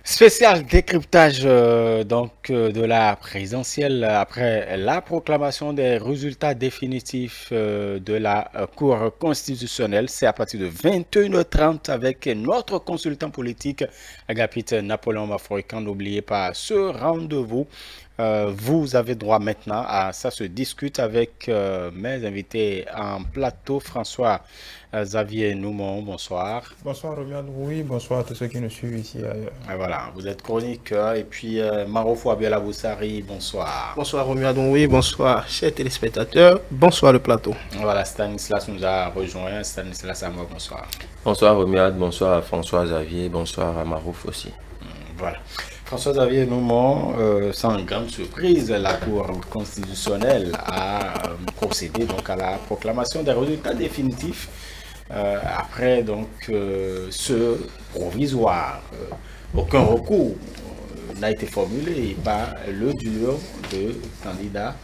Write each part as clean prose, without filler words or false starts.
Spécial décryptage de la présidentielle après la proclamation des résultats définitifs de la Cour constitutionnelle. C'est à partir de 21h30 avec notre consultant politique Agapit Napoléon Mafoikan. N'oubliez pas ce rendez-vous. Vous avez droit maintenant à ça se discute avec mes invités en plateau. François Xavier Noumon, bonsoir. Bonsoir Romuald, oui, bonsoir à tous ceux qui nous suivent ici et ailleurs. Et voilà, vous êtes chroniqueur et puis Marofo Abiola Boussari, bonsoir. Bonsoir Romuald, oui, bonsoir chers téléspectateurs, bonsoir le plateau. Voilà, Stanislas nous a rejoint, Stanislas Amor, bonsoir. Bonsoir Romuald, bonsoir à François Xavier, bonsoir à Marouf aussi. Voilà. François Xavier Noumon, sans grande surprise, la Cour constitutionnelle a procédé donc à la proclamation des résultats définitifs après donc ce provisoire. Aucun recours n'a été formulé par le duo de candidats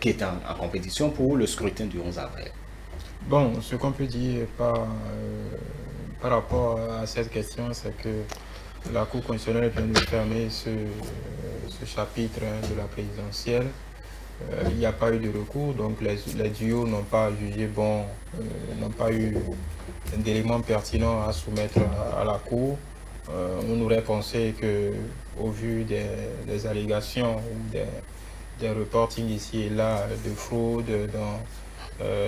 qui est en compétition pour le scrutin du 11 avril. Bon, ce qu'on peut dire par rapport à cette question, c'est que la Cour constitutionnelle vient de fermer ce chapitre de la présidentielle. Il n'y a pas eu de recours, donc les duos n'ont pas jugé bon, n'ont pas eu d'éléments pertinents à soumettre à la Cour. On aurait pensé que, au vu des allégations ou des reportings ici et là de fraude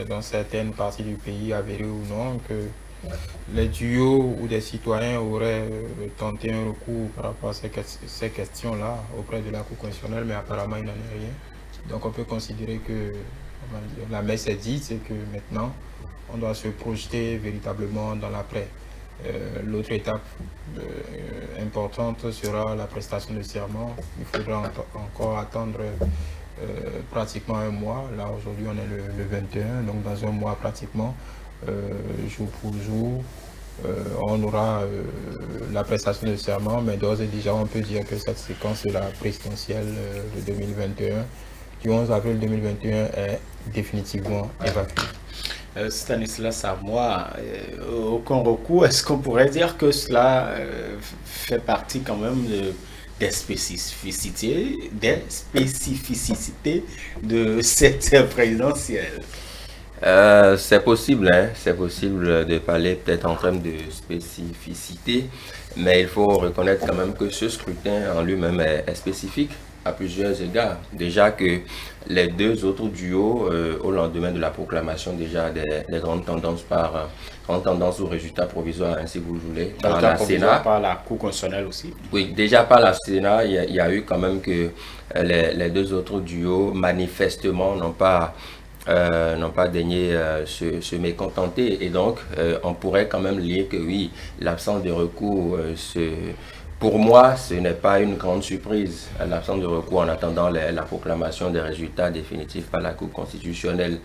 dans certaines parties du pays, avérées ou non, que les duos ou des citoyens auraient tenté un recours par rapport à ces questions-là auprès de la Cour constitutionnelle, mais apparemment il n'en est rien. Donc on peut considérer que la messe est dite, c'est que maintenant on doit se projeter véritablement dans l'après. L'autre étape importante sera la prestation de serment. Il faudra encore attendre pratiquement un mois. Là aujourd'hui on est le 21, donc dans un mois pratiquement, jour pour jour, on aura la prestation de serment, mais d'ores et déjà on peut dire que cette séquence de la présidentielle de 2021, du 11 avril 2021, est définitivement évacuée. Stanislas Samoa, aucun recours, est-ce qu'on pourrait dire que cela fait partie quand même des spécificités de cette présidentielle? C'est possible, hein? C'est possible de parler peut-être en termes de spécificité, mais il faut reconnaître quand même que ce scrutin en lui-même est spécifique à plusieurs égards. Déjà que les deux autres duos, au lendemain de la proclamation, déjà des grandes tendances aux résultats provisoires, hein, si vous voulez, par la Sénat, par la Cour constitutionnelle aussi. Oui, déjà par la Sénat, il y a eu quand même que les deux autres duos, manifestement, n'ont pas daigné se mécontenter, et donc on pourrait quand même lier que oui, l'absence de recours, pour moi, ce n'est pas une grande surprise, l'absence de recours en attendant la proclamation des résultats définitifs par la Cour constitutionnelle.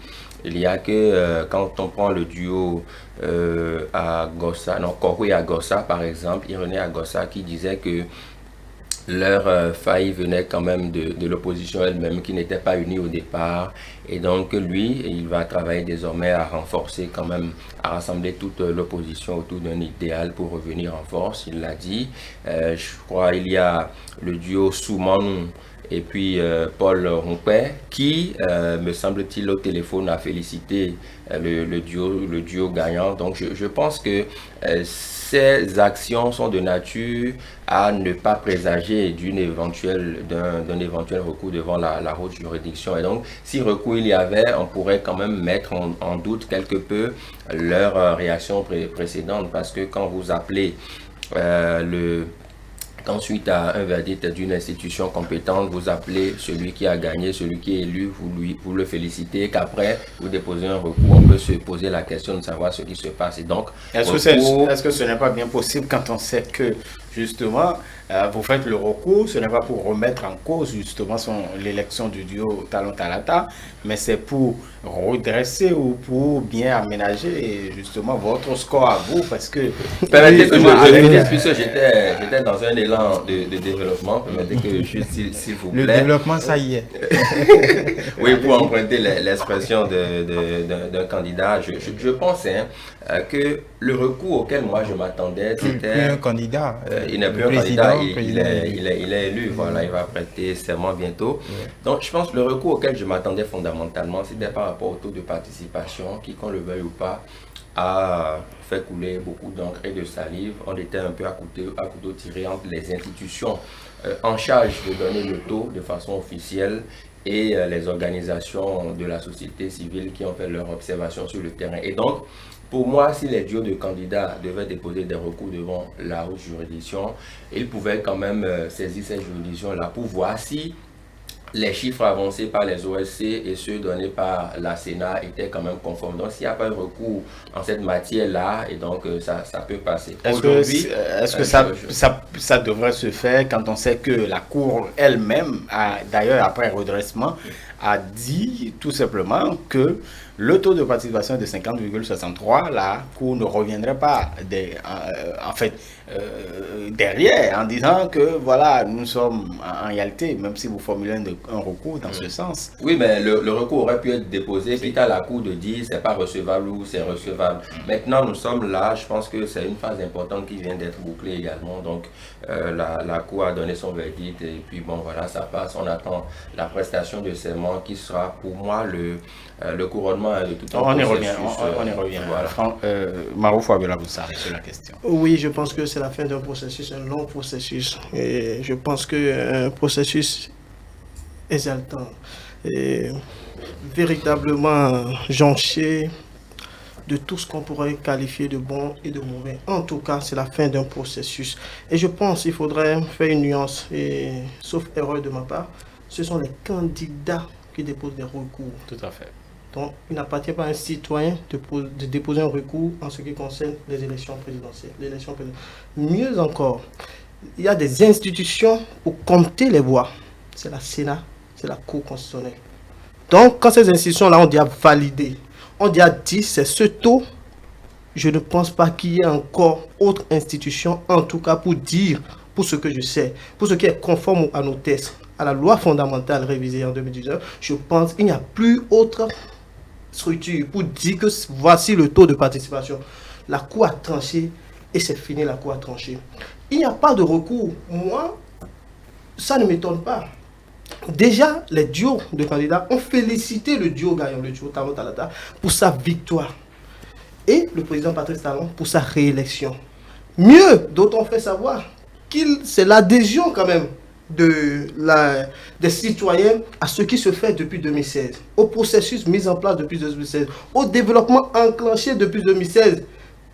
Il y a que quand on prend le duo Kokoye Agossa par exemple, Irénée Agossa, qui disait que leur faille venait quand même de l'opposition elle-même, qui n'était pas unie au départ, et donc lui, il va travailler désormais à renforcer quand même, à rassembler toute l'opposition autour d'un idéal pour revenir en force, il l'a dit. Je crois il y a le duo Soumanou et puis Paul Rompet, qui, me semble-t-il, au téléphone a félicité le duo gagnant. Donc je pense que ces actions sont de nature à ne pas présager d'un éventuel recours devant la haute juridiction. Et donc, si recours il y avait, on pourrait quand même mettre en doute quelque peu leur réaction précédente, parce que quand vous appelez quand suite à un verdict d'une institution compétente, vous appelez celui qui a gagné, celui qui est élu, vous le félicitez, qu'après vous déposez un recours, on peut se poser la question de savoir ce qui se passe. Et donc, est-ce que ce n'est pas bien possible quand on sait que justement vous faites le recours, ce n'est pas pour remettre en cause justement l'élection du duo Talon-Talata, mais c'est pour redresser ou pour bien aménager justement votre score à vous, parce que... Permettez que je puisque j'étais dans un élan de développement, permettez que je, s'il vous plaît... Le développement, ça y est. Oui, pour emprunter l'expression d'un candidat, je pense que le recours auquel moi je m'attendais, c'était... Plus un candidat. Il n'est plus un candidat, il est élu, voilà, il va prêter serment bientôt. Donc je pense que le recours auquel je m'attendais fondamentalement, c'était par rapport au taux de participation qui, qu'on le veuille ou pas, a fait couler beaucoup d'encre et de salive. On était un peu à couteau tiré entre les institutions en charge de donner le taux de façon officielle et les organisations de la société civile qui ont fait leur observation sur le terrain. Et donc, pour moi, si les duos de candidats devaient déposer des recours devant la haute juridiction, ils pouvaient quand même saisir cette juridiction-là pour voir si les chiffres avancés par les OSC et ceux donnés par la Sénat étaient quand même conformes. Donc, s'il n'y a pas de recours en cette matière-là, et donc ça peut passer. Est-ce que ça devrait se faire quand on sait que la Cour elle-même, d'ailleurs après redressement, a dit tout simplement que le taux de participation de 50,63, la Cour ne reviendrait pas derrière en disant que voilà, nous sommes en réalité, même si vous formulez un recours dans ce sens. Oui, mais le recours aurait pu être déposé, quitte à la Cour de dire c'est pas recevable ou c'est recevable. Maintenant, nous sommes là, je pense que c'est une phase importante qui vient d'être bouclée également. Donc, la Cour a donné son verdict et puis bon, voilà, ça passe. On attend la prestation de serment qui sera pour moi le couronnement de tout un processus. On y revient. Voilà. Marouf Abela, vous savez sur la question. Oui, je pense que c'est la fin d'un processus, un long processus. Et je pense qu'un processus exaltant et véritablement jonché de tout ce qu'on pourrait qualifier de bon et de mauvais. En tout cas, c'est la fin d'un processus. Et je pense qu'il faudrait faire une nuance, et, sauf erreur de ma part, ce sont les candidats qui déposent des recours. Tout à fait. Donc, il n'appartient pas à un citoyen de déposer un recours en ce qui concerne les élections présidentielles. Mieux encore, il y a des institutions pour compter les voix. C'est la Sénat, c'est la Cour constitutionnelle. Donc, quand ces institutions-là ont déjà validé, on déjà dit c'est ce taux, je ne pense pas qu'il y ait encore autre institution, en tout cas pour dire, pour ce que je sais, pour ce qui est conforme à nos tests, à la loi fondamentale révisée en 2019, je pense qu'il n'y a plus autre structure pour dire que voici le taux de participation. La Cour a tranché et c'est fini, la Cour a tranché. Il n'y a pas de recours. Moi, ça ne m'étonne pas. Déjà, les duos de candidats ont félicité le duo gagnant, le duo Talon-Talata, pour sa victoire. Et le président Patrice Talon pour sa réélection. Mieux, d'autres ont fait savoir c'est l'adhésion quand même des citoyens à ce qui se fait depuis 2016, au processus mis en place depuis 2016, au développement enclenché depuis 2016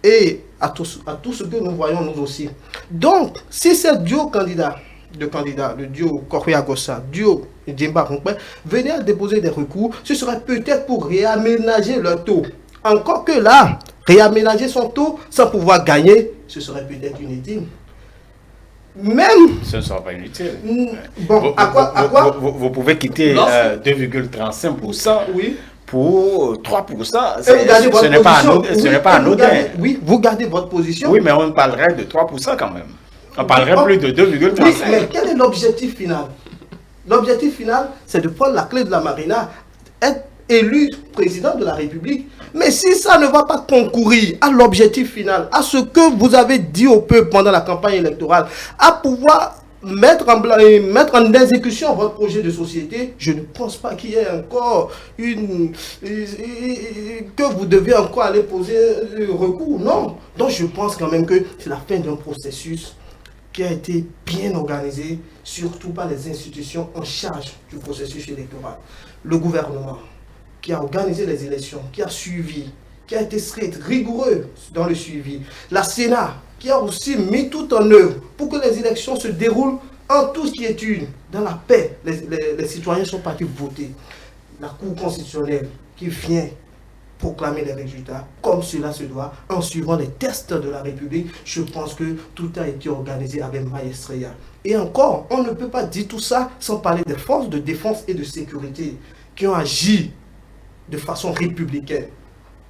et à tout ce que nous voyons nous aussi. Donc, si ces duo candidats, le duo Korya-Gossa, duo Djemba Ronkpe, venaient à déposer des recours, ce serait peut-être pour réaménager leur taux. Encore que là, réaménager son taux sans pouvoir gagner, ce serait peut-être inutile. Même... Ce ne sera pas inutile. Bon, vous pouvez quitter 2,35% oui. pour 3%. Ce n'est pas anodin. Oui, vous gardez votre position. Oui, mais on parlerait de 3% quand même. On parlerait plus de 2,35%. Oui, mais quel est l'objectif final? L'objectif final, c'est de prendre la clé de la marina, être élu président de la République. Mais si ça ne va pas concourir à l'objectif final, à ce que vous avez dit au peuple pendant la campagne électorale, à pouvoir mettre en exécution votre projet de société, je ne pense pas qu'il y ait encore que vous devez encore aller poser recours. Non. Donc je pense quand même que c'est la fin d'un processus qui a été bien organisé, surtout par les institutions en charge du processus électoral. Le gouvernement, qui a organisé les élections, qui a suivi, qui a été strict, rigoureux dans le suivi. La Sénat, qui a aussi mis tout en œuvre pour que les élections se déroulent en toute quiétude, dans la paix. Les citoyens sont partis voter. La Cour constitutionnelle qui vient proclamer les résultats comme cela se doit, en suivant les tests de la République, je pense que tout a été organisé avec maestria. Et encore, on ne peut pas dire tout ça sans parler des forces de défense et de sécurité qui ont agi de façon républicaine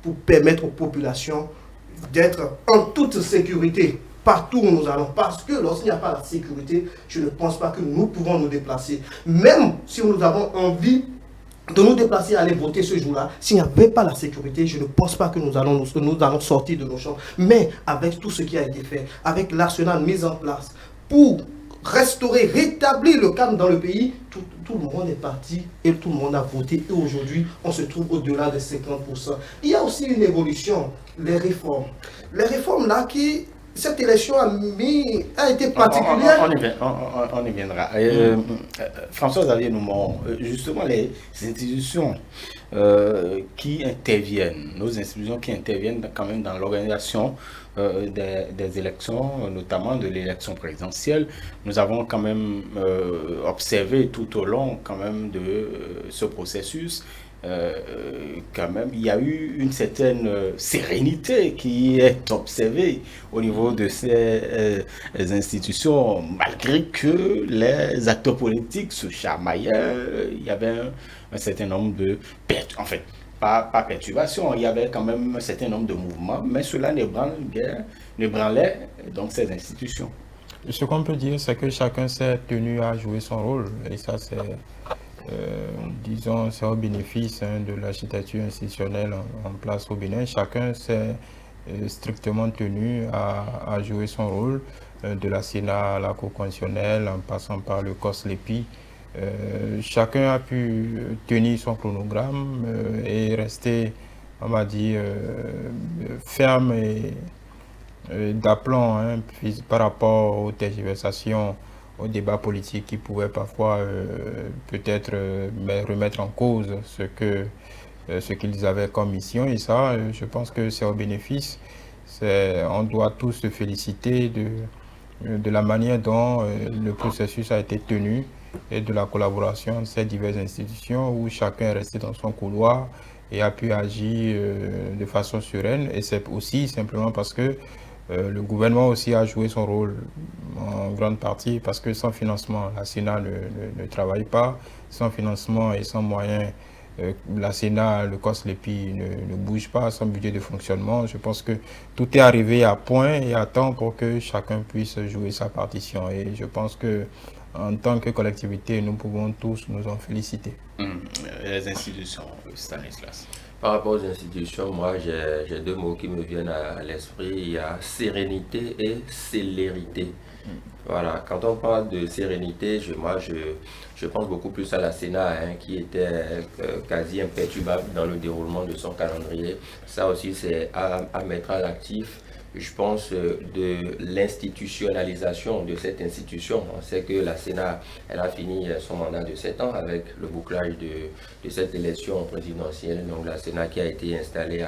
pour permettre aux populations d'être en toute sécurité partout où nous allons. Parce que lorsqu'il n'y a pas la sécurité, je ne pense pas que nous pouvons nous déplacer. Même si nous avons envie de nous déplacer et aller voter ce jour-là, s'il n'y avait pas la sécurité, je ne pense pas que nous allons sortir de nos champs. Mais avec tout ce qui a été fait, avec l'arsenal mis en place pour restaurer, rétablir le calme dans le pays, tout le monde est parti et tout le monde a voté. Et aujourd'hui, on se trouve au-delà de 50%. Il y a aussi une évolution, les réformes. Les réformes là qui... Cette élection a été particulière. On y viendra. François Xavier Noumon, justement les institutions qui interviennent, nos institutions qui interviennent quand même dans l'organisation des élections, notamment de l'élection présidentielle, nous avons quand même observé tout au long quand même de ce processus. Quand même, il y a eu une certaine sérénité qui est observée au niveau de ces institutions, malgré que les acteurs politiques se chamaillaient. Il y avait un certain nombre de en fait, pas perturbations, il y avait quand même un certain nombre de mouvements, mais cela ne branlait donc ces institutions. Ce qu'on peut dire, c'est que chacun s'est tenu à jouer son rôle, et ça c'est... disons, c'est au bénéfice de l'architecture institutionnelle en place au Bénin. Chacun s'est strictement tenu à jouer son rôle, de la Sénat à la Cour constitutionnelle, en passant par le COSLEPI. Chacun a pu tenir son chronogramme et rester, on va dire, ferme et d'aplomb par rapport aux tergiversations, au débat politique qui pouvait parfois peut-être remettre en cause ce qu'ils avaient comme mission. Et ça, je pense que c'est au bénéfice. On doit tous se féliciter de la manière dont le processus a été tenu et de la collaboration de ces diverses institutions où chacun est resté dans son couloir et a pu agir de façon sereine. Et c'est aussi simplement parce que le gouvernement aussi a joué son rôle en grande partie parce que sans financement, la Sénat ne travaille pas. Sans financement et sans moyens, la Sénat, le COSLEPI ne bouge pas. Sans budget de fonctionnement, je pense que tout est arrivé à point et à temps pour que chacun puisse jouer sa partition. Et je pense que en tant que collectivité, nous pouvons tous nous en féliciter. Les institutions, Stanislas. Par rapport aux institutions, moi j'ai deux mots qui me viennent à l'esprit. Il y a sérénité et célérité. Voilà, quand on parle de sérénité, je pense beaucoup plus à la Sénat qui était quasi imperturbable dans le déroulement de son calendrier. Ça aussi c'est à mettre à l'actif. Je pense de l'institutionnalisation de cette institution. On sait que la Sénat, elle a fini son mandat de 7 ans avec le bouclage de cette élection présidentielle. Donc la Sénat qui a été installée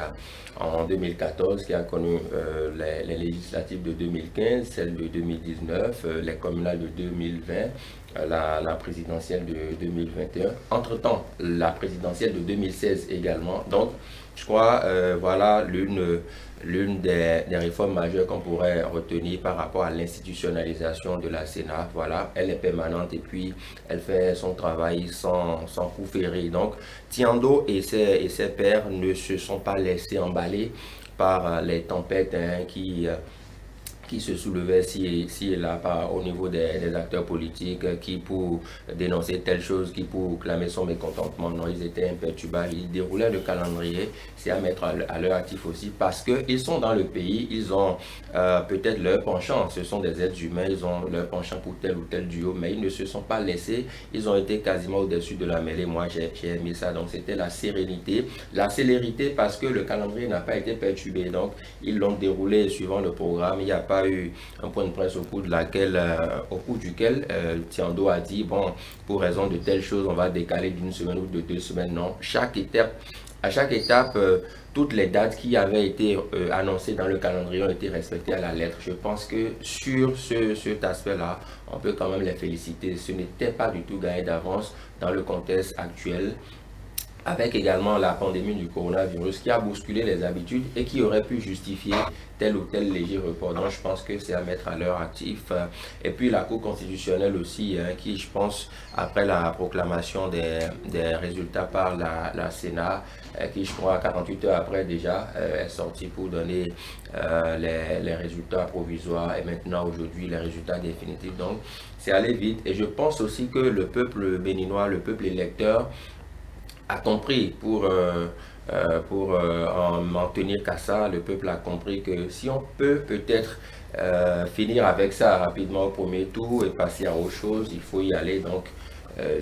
en 2014, qui a connu les législatives de 2015, celles de 2019, les communales de 2020, la présidentielle de 2021. Entre-temps, la présidentielle de 2016 également. Donc, je crois, voilà l'une des réformes majeures qu'on pourrait retenir par rapport à l'institutionnalisation de la Sénat. Voilà, elle est permanente et puis elle fait son travail sans coup ferré. Donc, Tiando et ses pairs ne se sont pas laissés emballer par les tempêtes qui se soulevaient ci et là au niveau des acteurs politiques qui pour dénoncer telle chose, qui pour clamer son mécontentement. Non, ils étaient imperturbables, ils déroulaient le calendrier. C'est à mettre à leur actif aussi parce qu'ils sont dans le pays, ils ont peut-être leur penchant, ce sont des êtres humains, ils ont leur penchant pour tel ou tel duo, mais ils ne se sont pas laissés, ils ont été quasiment au-dessus de la mêlée. Moi j'ai aimé ça, donc c'était la sérénité, la célérité parce que le calendrier n'a pas été perturbé, donc ils l'ont déroulé suivant le programme. Il n'y a pas eu un point de presse au cours duquel Tiando a dit bon, pour raison de telle chose on va décaler d'une semaine ou de 2 semaines. Non, chaque étape à chaque étape, toutes les dates qui avaient été annoncées dans le calendrier ont été respectées à la lettre. Je pense que sur cet aspect-là, on peut quand même les féliciter. Ce n'était pas du tout gagné d'avance dans le contexte actuel, avec également la pandémie du coronavirus qui a bousculé les habitudes et qui aurait pu justifier tel ou tel léger report. Donc je pense que c'est à mettre à leur actif. Et puis la Cour constitutionnelle aussi, qui je pense, après la proclamation des résultats par la Sénat, qui je crois 48 heures après déjà est sortie pour donner les résultats provisoires et maintenant aujourd'hui les résultats définitifs. Donc c'est allé vite et je pense aussi que le peuple béninois, le peuple électeur, a compris pour en tenir qu'à ça, le peuple a compris que si on peut peut-être finir avec ça rapidement au premier tour et passer à autre chose, il faut y aller. Donc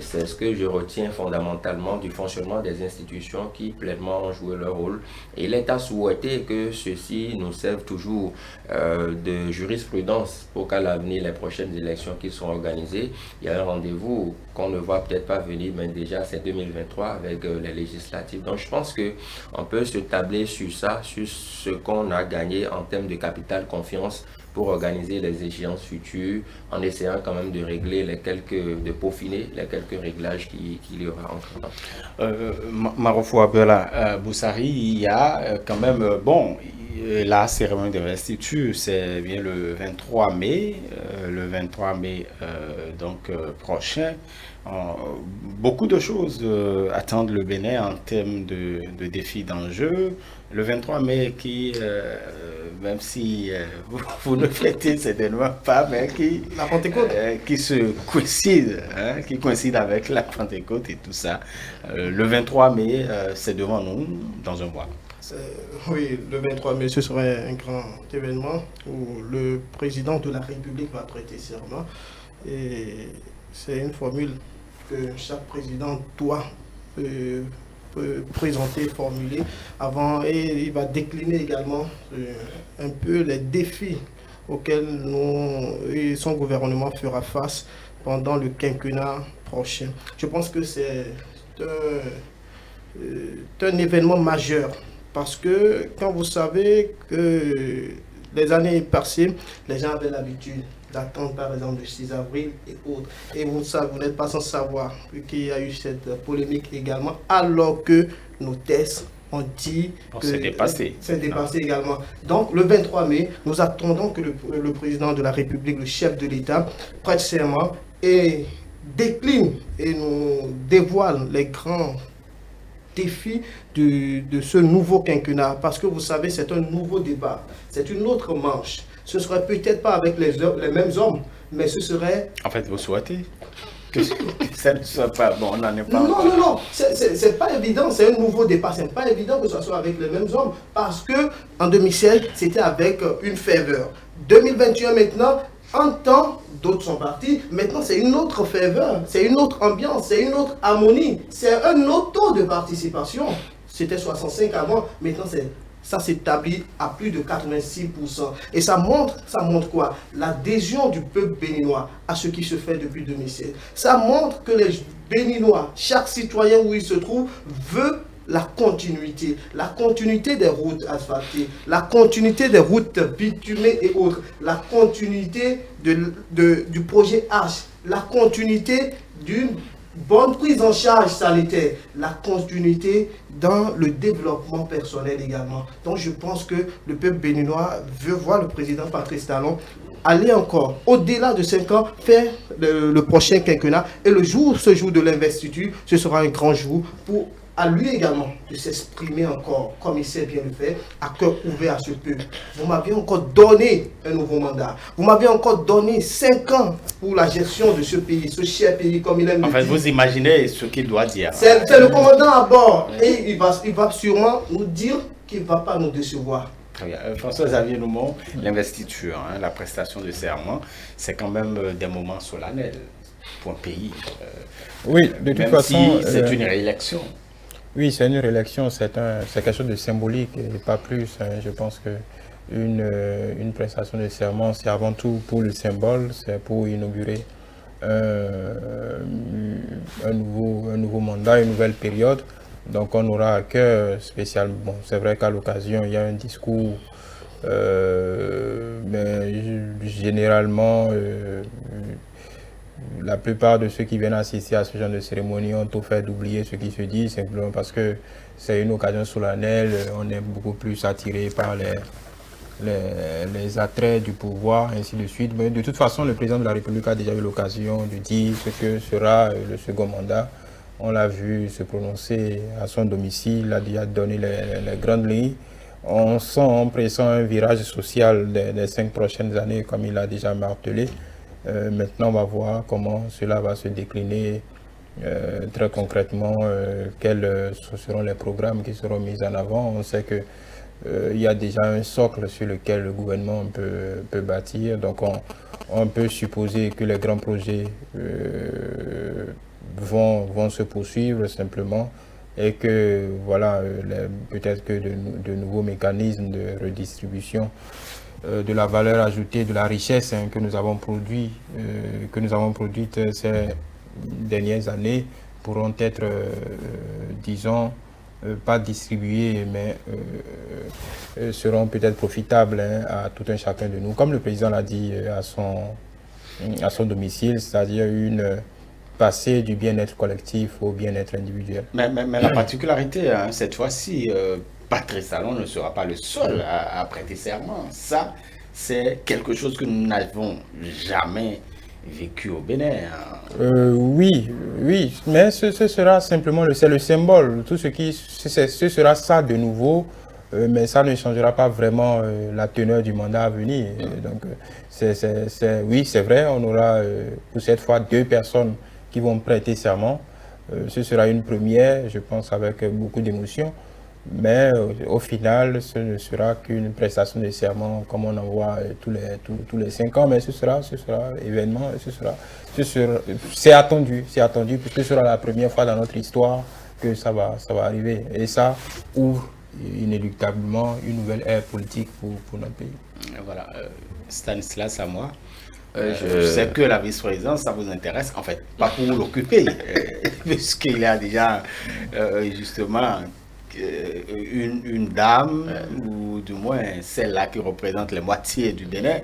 c'est ce que je retiens fondamentalement du fonctionnement des institutions qui pleinement ont joué leur rôle. Et il est à souhaiter que ceci nous serve toujours de jurisprudence pour qu'à l'avenir, les prochaines élections qui sont organisées, il y a un rendez-vous qu'on ne voit peut-être pas venir, mais déjà c'est 2023 avec les législatives. Donc je pense qu'on peut se tabler sur ça, sur ce qu'on a gagné en termes de capital confiance pour organiser les échéances futures, en essayant quand même de régler de peaufiner les quelques réglages qu'il y aura entre temps. Marofo Abdallah Boussari, il y a quand même, la cérémonie d'investiture, c'est bien le 23 mai, prochain. Beaucoup de choses attendent le Bénin en termes de défis d'enjeux. Le 23 mai qui, même si vous ne fêtez certainement pas, mais La Pentecôte. qui coïncide avec la Pentecôte et tout ça. Le 23 mai, c'est devant nous dans un mois. Oui, le 23 mai, ce serait un grand événement où le président de la République va prêter serment. Et c'est une formule que chaque président doit présenter, formuler avant, et il va décliner également un peu les défis auxquels son gouvernement fera face pendant le quinquennat prochain. Je pense que c'est un événement majeur parce que quand vous savez que les années passées, les gens avaient l'habitude d'attendre par exemple le 6 avril et autres. Et vous n'êtes pas sans savoir qu'il y a eu cette polémique également, alors que nos tests ont dit que c'est dépassé. C'est dépassé également. Donc le 23 mai, nous attendons que le président de la République, le chef de l'État, prête serment et décline et nous dévoile les grands défis de ce nouveau quinquennat. Parce que vous savez, c'est un nouveau débat, c'est une autre manche. Ce ne serait peut-être pas avec les mêmes hommes, mais ce serait... En fait, vous souhaitez que ça ne soit pas... Bon, on n'en est pas... Non, c'est pas évident, c'est un nouveau départ. C'est pas évident que ce soit avec les mêmes hommes, parce que en 2016, c'était avec une ferveur. 2021 maintenant, en temps, d'autres sont partis. Maintenant, c'est une autre ferveur, c'est une autre ambiance, c'est une autre harmonie, c'est un autre taux de participation. C'était 65 avant, maintenant ça s'établit à plus de 86%. Et ça montre quoi? L'adhésion du peuple béninois à ce qui se fait depuis 2016. Ça montre que les Béninois, chaque citoyen où il se trouve, veut la continuité des routes asphaltées, la continuité des routes bitumées et autres, la continuité du projet H, la continuité d'une bonne prise en charge sanitaire, la continuité dans le développement personnel également. Donc je pense que le peuple béninois veut voir le président Patrice Talon aller encore au-delà de 5 ans, faire le prochain quinquennat. Et ce jour de l'investiture, ce sera un grand jour pour à lui également de s'exprimer encore comme il sait bien le faire, à cœur ouvert à ce peuple. Vous m'avez encore donné un nouveau mandat. Vous m'avez encore donné 5 ans pour la gestion de ce pays, ce cher pays comme il aime le dire. Vous imaginez ce qu'il doit dire. C'est le commandant à bord. Et il va sûrement nous dire qu'il ne va pas nous décevoir. Très bien. François-Xavier Noumon, l'investiture, la prestation de serment, c'est quand même des moments solennels pour un pays. Oui, de toute façon... Si c'est une réélection. Oui, c'est une réélection, c'est quelque chose de symbolique et pas plus. Je pense que une prestation de serment, c'est avant tout pour le symbole, c'est pour inaugurer un nouveau mandat, une nouvelle période. Donc on aura à cœur spécialement, bon, c'est vrai qu'à l'occasion, il y a un discours, mais généralement, la plupart de ceux qui viennent assister à ce genre de cérémonie ont tout fait d'oublier ce qui se dit, simplement parce que c'est une occasion solennelle, on est beaucoup plus attiré par les attraits du pouvoir, ainsi de suite. Mais de toute façon, le président de la République a déjà eu l'occasion de dire ce que sera le second mandat. On l'a vu se prononcer à son domicile, il a déjà donné les grandes lignes. On sent en pressant un virage social des 5 prochaines années, comme il a déjà martelé. Maintenant, on va voir comment cela va se décliner très concrètement, quels seront les programmes qui seront mis en avant. On sait que il y a déjà un socle sur lequel le gouvernement peut bâtir. Donc on peut supposer que les grands projets vont se poursuivre simplement et que voilà, peut-être que de nouveaux mécanismes de redistribution de la valeur ajoutée, de la richesse que nous avons produite ces dernières années pourront être, disons, pas distribués, mais seront peut-être profitables à tout un chacun de nous. Comme le président l'a dit à son domicile, c'est-à-dire une passer du bien-être collectif au bien-être individuel. Mais la particularité, hein, cette fois-ci, Patrice Talon ne sera pas le seul à prêter serment. Ça, c'est quelque chose que nous n'avons jamais vécu au Bénin. Oui, mais ce sera simplement c'est le symbole. Tout ce sera ça de nouveau, mais ça ne changera pas vraiment la teneur du mandat à venir. Donc, oui, c'est vrai, on aura pour cette fois 2 personnes qui vont prêter serment. Ce sera une première, je pense, avec beaucoup d'émotion. Mais au final, ce ne sera qu'une prestation de serment comme on en voit tous les 5 ans. Mais ce sera événement, c'est attendu, puisque ce sera la première fois dans notre histoire que ça va arriver. Et ça ouvre inéluctablement une nouvelle ère politique pour notre pays. Voilà, Stanislas, à moi. Je sais que la vice-présidence, ça vous intéresse, en fait, pas pour l'occuper, puisqu'il y a déjà justement une dame, ou du moins celle-là qui représente les moitiés du Bénin,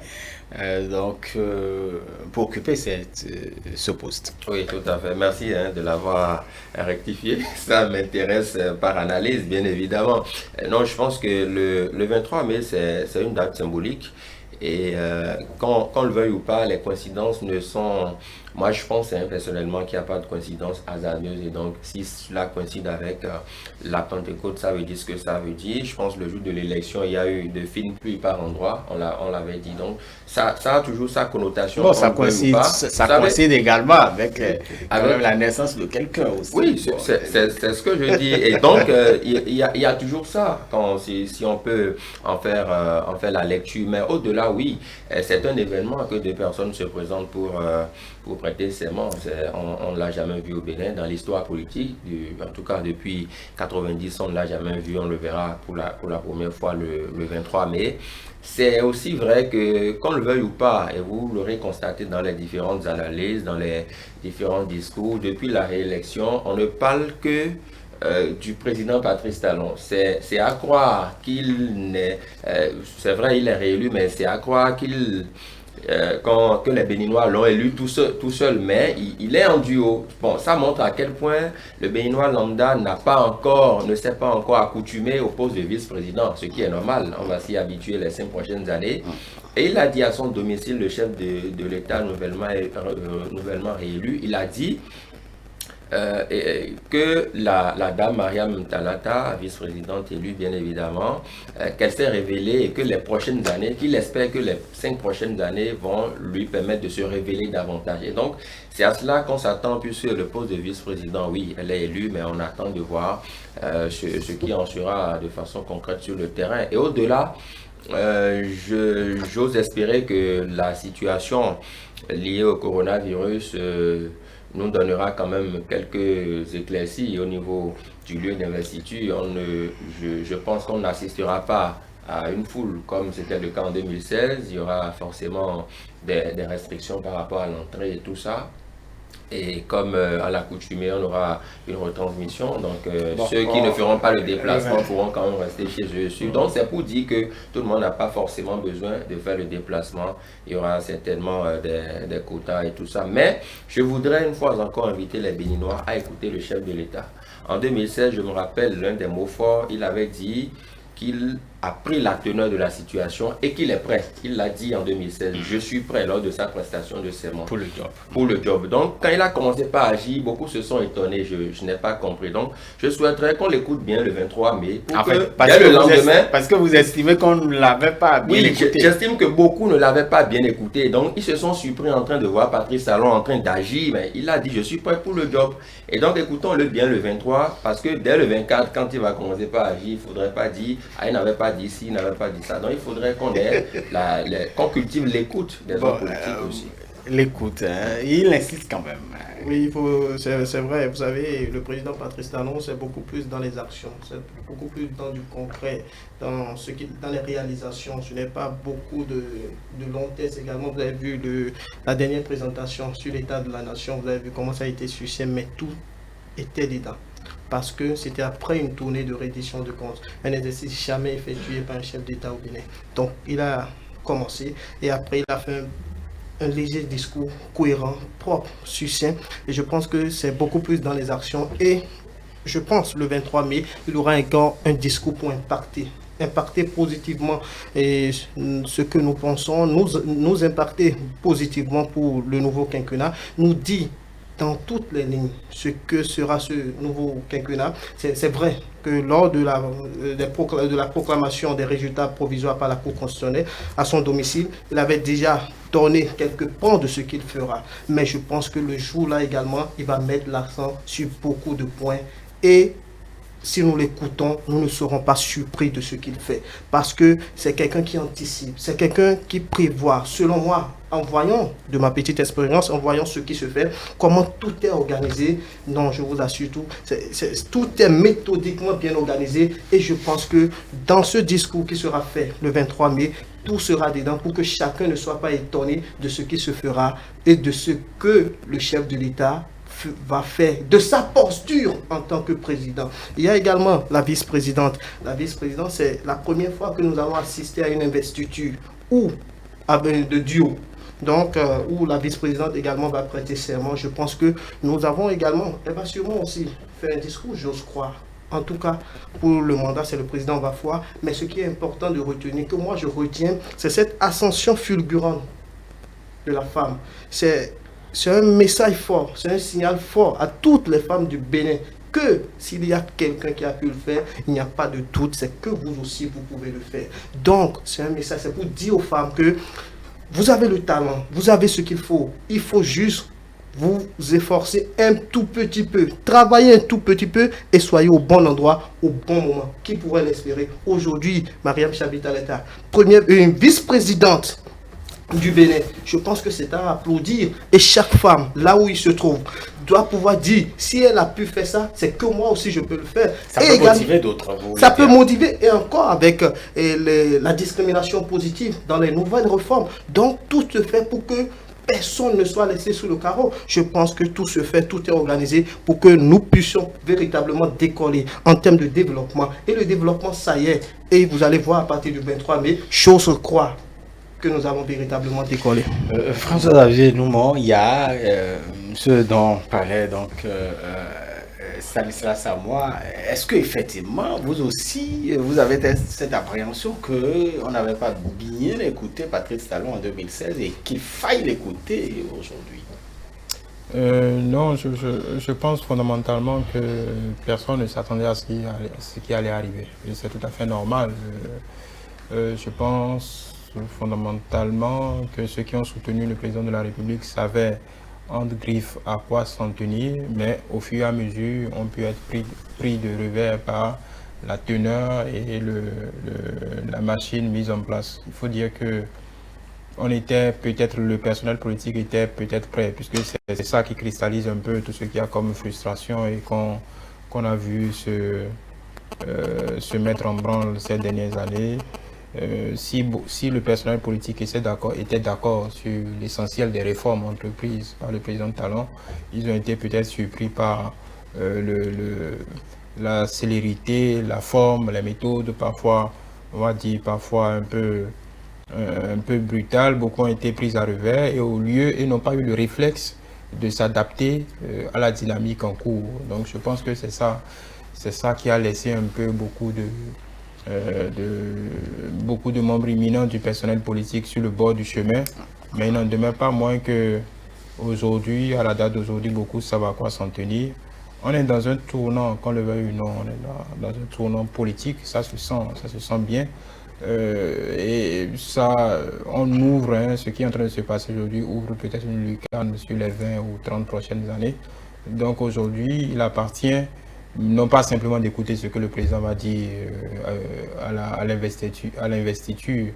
pour occuper ce poste. Oui, tout à fait. Merci de l'avoir rectifié. Ça m'intéresse par analyse, bien évidemment. Non, je pense que le 23 mai, c'est une date symbolique. Et qu'on le veuille ou pas, les coïncidences ne sont... Moi, je pense personnellement qu'il n'y a pas de coïncidence hasardeuse. Et donc, si cela coïncide avec la Pentecôte, ça veut dire ce que ça veut dire. Je pense que le jour de l'élection, il y a eu de fines pluies par endroit. On l'avait dit. Donc, ça a toujours sa connotation. Bon, ça coïncide également avec la naissance de quelqu'un aussi. Oui, c'est ce que je dis. Et donc, il y a toujours ça, si on peut en faire la lecture. Mais au-delà, oui, c'est un événement que 2 personnes se présentent pour prêter serment. On ne l'a jamais vu au Bénin dans l'histoire politique. En tout cas, depuis 90, on ne l'a jamais vu. On le verra pour la première fois le 23 mai. C'est aussi vrai que, qu'on le veuille ou pas, et vous l'aurez constaté dans les différentes analyses, dans les différents discours, depuis la réélection, on ne parle que du président Patrice Talon. C'est à croire qu'il n'est... c'est vrai, il est réélu, mais c'est à croire que les Béninois l'ont élu tout seul, mais il est en duo. Bon, ça montre à quel point le Béninois lambda ne s'est pas encore accoutumé au poste de vice-président, ce qui est normal. On va s'y habituer les 5 prochaines années. Et il a dit à son domicile, le chef de l'État nouvellement réélu, il a dit que la dame Mariam Talata, vice-présidente élue bien évidemment, qu'elle s'est révélée et que les prochaines années, qu'il espère que les 5 prochaines années vont lui permettre de se révéler davantage. Et donc, c'est à cela qu'on s'attend, puisque le poste de vice-président, oui, elle est élue, mais on attend de voir ce qui en sera de façon concrète sur le terrain. Et au-delà, j'ose espérer que la situation liée au coronavirus nous donnera quand même quelques éclaircies au niveau du lieu d'investiture. Je pense qu'on n'assistera pas à une foule comme c'était le cas en 2016. Il y aura forcément des restrictions par rapport à l'entrée et tout ça. Et comme à l'accoutumée, on aura une retransmission. Donc, ceux qui ne feront pas le déplacement pourront quand même rester chez eux. Donc, c'est pour dire que tout le monde n'a pas forcément besoin de faire le déplacement. Il y aura certainement des quotas et tout ça. Mais je voudrais une fois encore inviter les Béninois à écouter le chef de l'État. En 2016, je me rappelle, l'un des mots forts, il avait dit qu'il a pris la teneur de la situation et qu'il est prêt. Il l'a dit en 2016, je suis prêt lors de sa prestation de serment. Pour le job. Pour le job. Donc, quand il a commencé par agir, beaucoup se sont étonnés. Je n'ai pas compris. Donc, je souhaiterais qu'on l'écoute bien le 23 mai. Pour parce que vous estimez qu'on ne l'avait pas bien écouté. Oui, j'estime que beaucoup ne l'avaient pas bien écouté. Donc, ils se sont surpris en train de voir Patrice Talon en train d'agir. Mais il a dit, je suis prêt pour le job. Et donc, écoutons-le bien le 23, parce que dès le 24, quand il va commencer par agir, il ne faudrait pas dire, il n'avait pas dit ci, il n'avait pas dit ça. Donc, il faudrait qu'on qu'on cultive l'écoute des hommes politiques aussi. L'écoute, il insiste quand même. Oui, c'est vrai, vous savez, le président Patrice Talon, c'est beaucoup plus dans les actions, c'est beaucoup plus dans du concret, dans les réalisations. Ce n'est pas beaucoup de long test également. Vous avez vu la dernière présentation sur l'état de la nation, vous avez vu comment ça a été succinct, mais tout était dedans. Parce que c'était après une tournée de reddition de comptes, un exercice jamais effectué par un chef d'État au Bénin. Donc, il a commencé et après, il a fait un léger discours cohérent, propre, succinct. Et je pense que c'est beaucoup plus dans les actions. Et je pense le 23 mai, il aura un discours pour impacter positivement et ce que nous pensons, nous impacter positivement pour le nouveau quinquennat, nous dit dans toutes les lignes ce que sera ce nouveau quinquennat. C'est vrai que lors de la proclamation des résultats provisoires par la Cour constitutionnelle à son domicile, il avait déjà donné quelques pans de ce qu'il fera. Mais je pense que le jour-là également, il va mettre l'accent sur beaucoup de points et si nous l'écoutons, nous ne serons pas surpris de ce qu'il fait. Parce que c'est quelqu'un qui anticipe, c'est quelqu'un qui prévoit. Selon moi, en voyant de ma petite expérience, en voyant ce qui se fait, comment tout est organisé, non, je vous assure tout est méthodiquement bien organisé. Et je pense que dans ce discours qui sera fait le 23 mai, tout sera dedans pour que chacun ne soit pas étonné de ce qui se fera et de ce que le chef de l'État va faire, de sa posture en tant que président. Il y a également la vice-présidente. La vice-présidente, c'est la première fois que nous allons assister à une investiture de duo. Donc, où la vice-présidente également va prêter serment. Je pense que nous avons également, elle va sûrement aussi faire un discours, j'ose croire. En tout cas, pour le mandat, c'est le président Vafoua. Mais ce qui est important de retenir, que moi je retiens, c'est cette ascension fulgurante de la femme. C'est un message fort, c'est un signal fort à toutes les femmes du Bénin que s'il y a quelqu'un qui a pu le faire, il n'y a pas de doute, c'est que vous aussi, vous pouvez le faire. Donc, c'est un message, c'est pour dire aux femmes que vous avez le talent, vous avez ce qu'il faut juste vous efforcer un tout petit peu, travaillez un tout petit peu et soyez au bon endroit, au bon moment. Qui pourrait l'espérer? Aujourd'hui, Mariam Chabitaleta, vice-présidente du Bénin, je pense que c'est à applaudir. Et chaque femme, là où il se trouve, doit pouvoir dire, si elle a pu faire ça, c'est que moi aussi je peux le faire. Ça peut motiver d'autres. Ça peut motiver, et encore avec la discrimination positive dans les nouvelles réformes. Donc tout se fait pour que personne ne soit laissé sous le carreau. Je pense que tout se fait, tout est organisé pour que nous puissions véritablement décoller en termes de développement. Et le développement, ça y est. Et vous allez voir à partir du 23 mai, chose croire que nous avons véritablement décollé. François-Xavier Noumon, il y a ce dont parlait donc Stanislas Samoa. Est-ce qu'effectivement, vous aussi, vous avez cette appréhension qu'on n'avait pas bien écouté Patrice Talon en 2016 et qu'il faille l'écouter aujourd'hui? Non, je pense fondamentalement que personne ne s'attendait à ce qui allait arriver. C'est tout à fait normal. Je pense fondamentalement que ceux qui ont soutenu le président de la République savaient entre griffes à quoi s'en tenir, mais au fur et à mesure, on peut être pris de revers par la teneur et la machine mise en place. Il faut dire que le personnel politique était peut-être prêt, puisque c'est ça qui cristallise un peu tout ce qu'il y a comme frustration et qu'on a vu se mettre en branle ces dernières années. si le personnel politique était d'accord sur l'essentiel des réformes entreprises par le président Talon, ils ont été peut-être surpris par la célérité, la forme, les méthodes, parfois, on va dire, parfois un peu brutales. Beaucoup ont été pris à revers et au lieu, ils n'ont pas eu le réflexe de s'adapter à la dynamique en cours. Donc je pense que c'est ça qui a laissé un peu beaucoup de membres éminents du personnel politique sur le bord du chemin. Mais il n'en demeure pas moins que aujourd'hui, à la date d'aujourd'hui, beaucoup savent à quoi s'en tenir. On est dans un tournant, qu'on le veuille ou non, on est dans un tournant politique, ça se sent bien. Et ça, on ouvre, ce qui est en train de se passer aujourd'hui, ouvre peut-être une lucarne sur les 20 ou 30 prochaines années. Donc aujourd'hui, il appartient non pas simplement d'écouter ce que le président va dire à l'investiture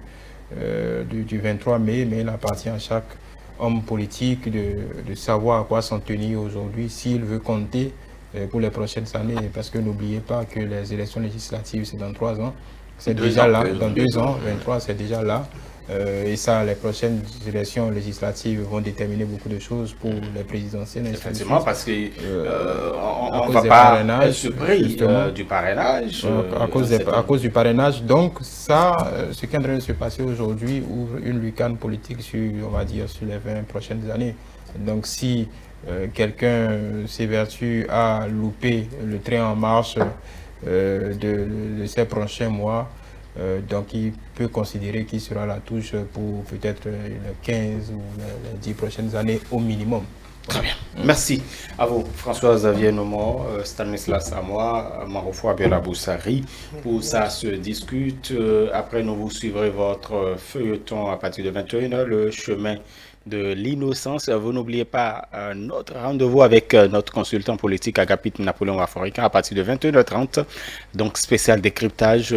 du 23 mai, mais il appartient à chaque homme politique de savoir à quoi s'en tenir aujourd'hui s'il veut compter pour les prochaines années. Parce que n'oubliez pas que les élections législatives, c'est dans 3 ans. C'est déjà là, dans 2 ans, 23, c'est déjà là. Et ça, les prochaines élections législatives vont déterminer beaucoup de choses pour les présidentielles. Effectivement, parce qu'on ne va pas se priver du parrainage. À cause du parrainage. Donc, ça, ce qui est en train de se passer aujourd'hui ouvre une lucarne politique sur, on va dire, sur les 20 prochaines années. Donc, si quelqu'un s'évertue à louper le train en marche de ces prochains mois, donc il peut considérer qu'il sera à la touche pour peut-être les 15 ou les 10 prochaines années au minimum. Très bien. Merci à vous, François-Xavier Nomor, Stanislas Amoa, Marofo Abiola Boussari. Pour ça se discute. Après, nous vous suivrez votre feuilleton à partir de 21h, le chemin de l'innocence. Vous n'oubliez pas notre rendez-vous avec notre consultant politique Agapit Napoléon Africain à partir de 21h30. Donc spécial décryptage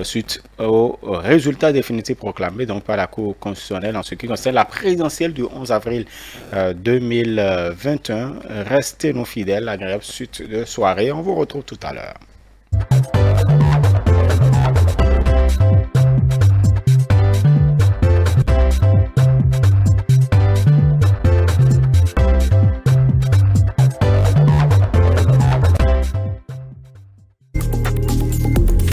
suite aux résultats définitifs proclamés donc par la Cour constitutionnelle en ce qui concerne la présidentielle du 11 avril 2021. Restez nos fidèles, agréable suite de soirée. On vous retrouve tout à l'heure.